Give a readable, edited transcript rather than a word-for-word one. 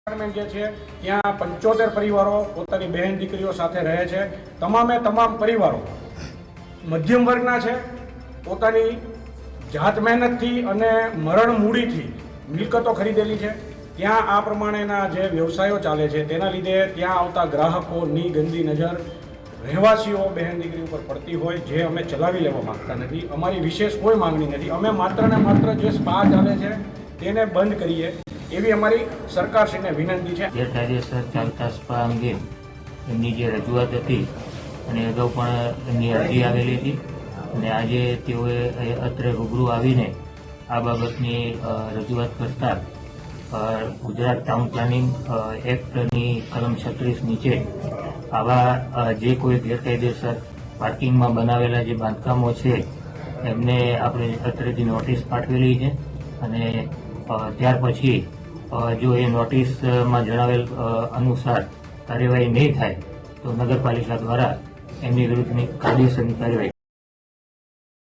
Apartment જે છે ત્યાં 75 પરિવારો પોતાની બહેન દીકરીઓ સાથે રહે છે। તમામે તમામ પરિવારો મધ્યમ વર્ગના છે। પોતાની જાત મહેનતથી અને મરણ મૂડીથી મિલકતો ખરીદેલી છે। ત્યાં આ પ્રમાણેના જે વ્યવસાયો ચાલે છે તેના લીધે ત્યાં આવતા ગ્રાહકોની ગંદી નજર રહેવાસીઓ બહેન દીકરી ઉપર પડતી હોય, જે અમે ચલાવી લેવા માંગતા નથી। અમારી વિશેષ કોઈ માંગણી નથી। અમે માત્ર ને માત્ર જે સ્પા ચાલે છે તેને બંધ કરીએ એવી અમારી સરકારશ્રીને વિનંતી છે। ગેરકાયદેસર ચાલતા સ્પા અંગે એમની જે રજૂઆત હતી અને અગાઉ પણ એમની અરજી આવેલી હતી અને આજે તેઓએ અત્રે રૂબરૂ આવીને આ બાબતની રજૂઆત કરતા ગુજરાત ટાઉન પ્લાનિંગ એક્ટની કલમ 36 નીચે આવા જે કોઈ ગેરકાયદેસર પાર્કિંગમાં બનાવેલા જે બાંધકામો છે એમને આપણે અત્રેથી નોટિસ પાઠવેલી છે અને ત્યાર પછી જો એ નોટિસમાં જણાવેલ અનુસાર કાર્યવાહી નહીં થાય તો નગરપાલિકા દ્વારા એમની વિરુદ્ધની કાયદેસરની કાર્યવાહી